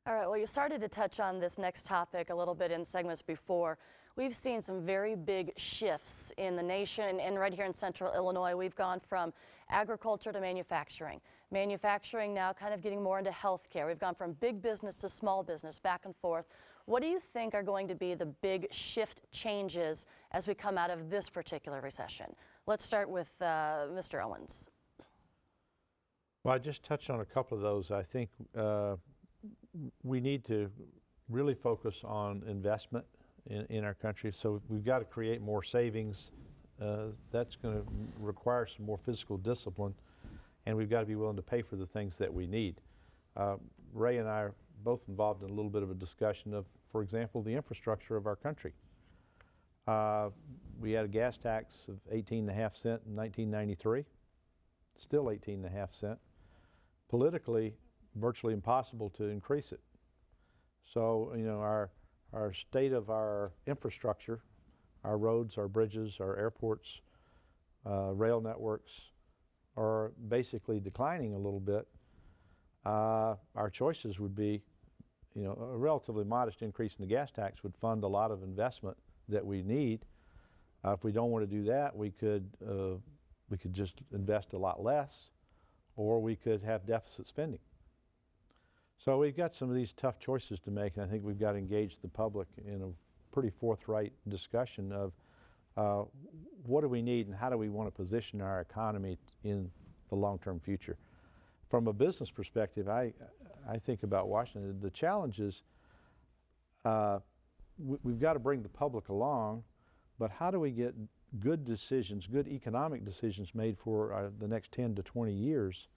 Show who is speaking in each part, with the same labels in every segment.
Speaker 1: All right, well, you started to touch on this next topic a little bit in segments before. We've seen some very big shifts in the nation, and right here in central Illinois, we've gone from agriculture to manufacturing. Manufacturing now kind of getting more into healthcare. We've gone from big business to small business, back and forth. What do you think are going to be the big shift changes as we come out of this particular recession? Let's start with Mr. Owens.
Speaker 2: Well, I just touched on a couple of those. I think we need to really focus on investment in our country. So we've got to create more savings. That's going to require some more physical discipline, and we've got to be willing to pay for the things that we need. Ray and I are both involved in a little bit of a discussion of, for example, the infrastructure of our country. We had a gas tax of 18.5 cents in 1993, still 18.5 cents. Politically, virtually impossible to increase it. So, you know, our state of our infrastructure, our roads, our bridges, our airports, rail networks are basically declining a little bit. Our choices would be, you know, a relatively modest increase in the gas tax would fund a lot of investment that we need. If we don't want to do that, we could just invest a lot less, or we could have deficit spending. So we've got some of these tough choices to make, and I think we've got to engage the public in a pretty forthright discussion of what do we need and how do we want to position our economy in the long-term future. From a business perspective, I think about Washington. The challenge is we've got to bring the public along, but how do we get good decisions, good economic decisions made for the next 10 to 20 years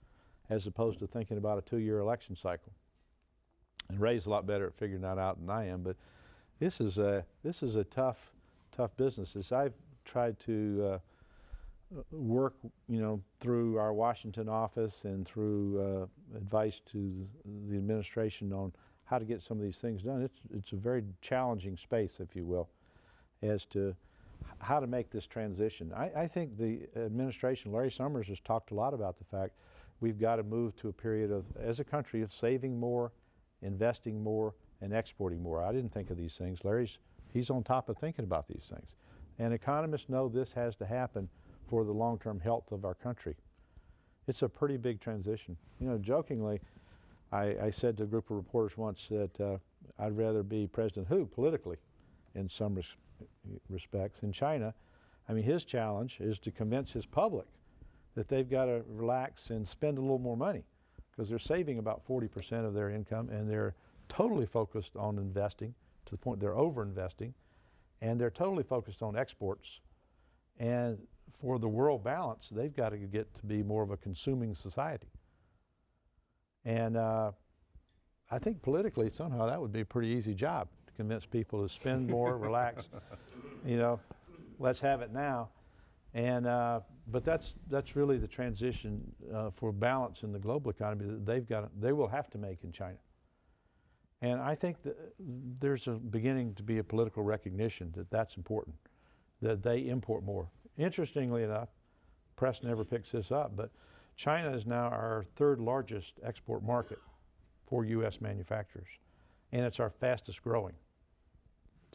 Speaker 2: as opposed to thinking about a 2-year election cycle? And Ray's a lot better at figuring that out than I am, but this is a tough business. As I've tried to work, you know, through our Washington office and through advice to the administration on how to get some of these things done, it's a very challenging space, if you will, as to how to make this transition. I think the administration, Larry Summers, has talked a lot about the fact we've got to move to a period of, as a country, of saving more, investing more, and exporting more. I didn't think of these things. He's on top of thinking about these things. And economists know this has to happen for the long-term health of our country. It's a pretty big transition. You know, jokingly, I said to a group of reporters once that I'd rather be President Hu politically in some respects. In China, I mean, his challenge is to convince his public that they've got to relax and spend a little more money, because they're saving about 40% of their income, and they're totally focused on investing to the point they're over-investing, and they're totally focused on exports. And for the world balance, they've got to get to be more of a consuming society. And I think politically, somehow that would be a pretty easy job, to convince people to spend more, relax, you know, let's have it now. And but that's really the transition for balance in the global economy that they will have to make in China. And I think that there's beginning to be a political recognition that that's important, that they import more. Interestingly enough, press never picks this up, but China is now our 3rd largest export market for U.S. manufacturers, and it's our fastest growing.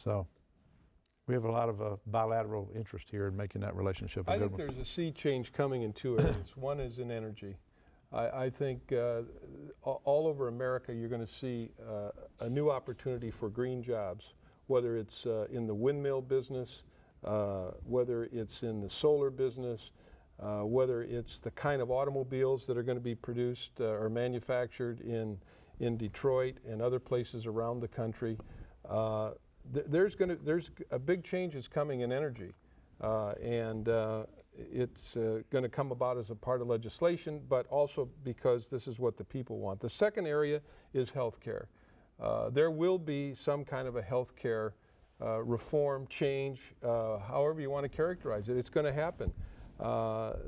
Speaker 2: So we have a lot of bilateral interest here in making that relationship a good one.
Speaker 3: I think there's a sea change coming in 2 areas. One is in energy. I think all over America you're going to see a new opportunity for green jobs, whether it's in the windmill business, whether it's in the solar business, whether it's the kind of automobiles that are going to be produced or manufactured in Detroit and other places around the country. There's a big changes coming in energy, and it's going to come about as a part of legislation, but also because this is what the people want. The second area is healthcare. There will be some kind of a healthcare reform, change, however you want to characterize it. It's going to happen.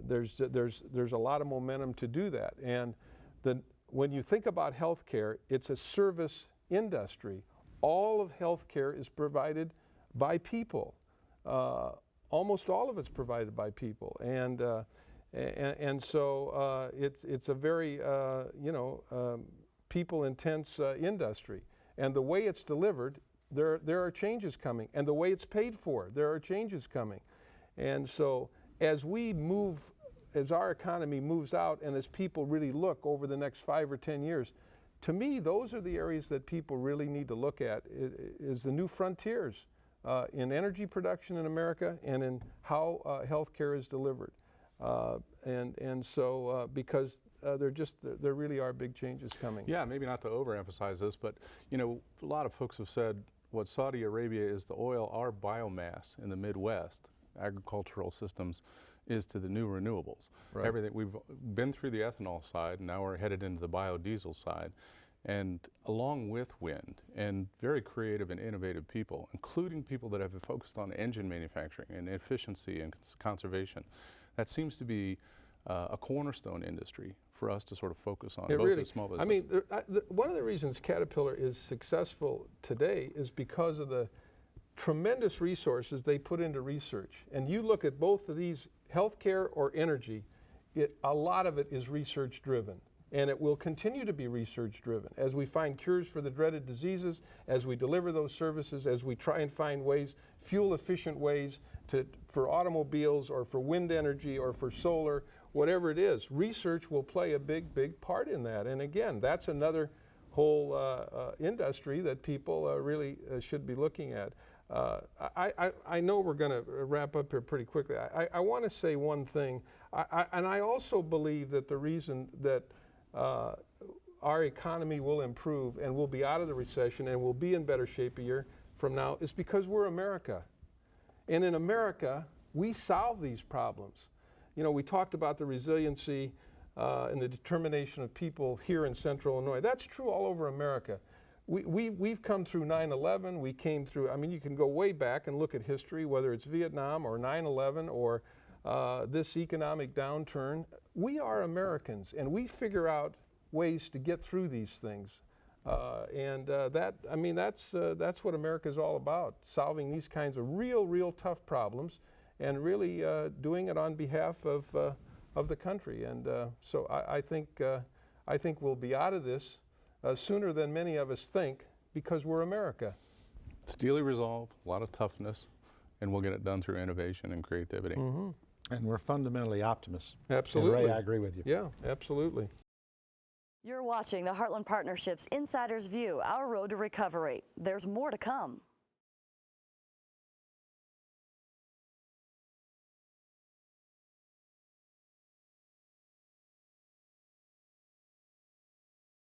Speaker 3: There's a lot of momentum to do that, and when you think about healthcare, it's a service industry. All of healthcare is provided by people. Almost all of it's provided by people, and so it's a very people-intense industry. And the way it's delivered, there are changes coming. And the way it's paid for, there are changes coming. And so as our economy moves out and as people really look over the next 5 or 10 years, to me, those are the areas that people really need to look at, is the new frontiers in energy production in America and in how healthcare is delivered. Because there really are big changes coming.
Speaker 4: Yeah, maybe not to overemphasize this, but you know, a lot of folks have said what Saudi Arabia is to oil, our biomass in the Midwest, agricultural systems, is to the new renewables.
Speaker 3: Right.
Speaker 4: Everything, we've been through the ethanol side, and now we're headed into the biodiesel side. And along with wind, and very creative and innovative people, including people that have focused on engine manufacturing and efficiency and conservation, that seems to be a cornerstone industry for us to sort of focus on, both as small businesses.
Speaker 3: I mean, one of the reasons Caterpillar is successful today is because of the tremendous resources they put into research. And you look at both of these, healthcare or energy, a lot of it is research driven. And it will continue to be research driven as we find cures for the dreaded diseases, as we deliver those services, as we try and find ways, fuel efficient ways for automobiles or for wind energy or for solar, whatever it is. Research will play a big, big part in that. And again, that's another whole industry that people really should be looking at. I know we're going to wrap up here pretty quickly. I want to say one thing, and I also believe that the reason that our economy will improve and we'll be out of the recession and we'll be in better shape a year from now is because we're America. And in America, we solve these problems. You know, we talked about the resiliency and the determination of people here in Central Illinois. That's true all over America. We've come through 9/11, we came through, I mean, you can go way back and look at history, whether it's Vietnam or 9/11 or this economic downturn. We are Americans, and we figure out ways to get through these things. That's what America is all about, solving these kinds of real tough problems and really doing it on behalf of the country. And so I think we'll be out of this sooner than many of us think because we're America.
Speaker 4: Steely resolve, a lot of toughness, and we'll get it done through innovation and creativity.
Speaker 3: Mm-hmm.
Speaker 2: And we're fundamentally optimists.
Speaker 3: Absolutely.
Speaker 2: And Ray, I agree with you.
Speaker 3: Yeah, absolutely.
Speaker 1: You're watching the Heartland Partnership's Insider's View, Our Road to Recovery. There's more to come.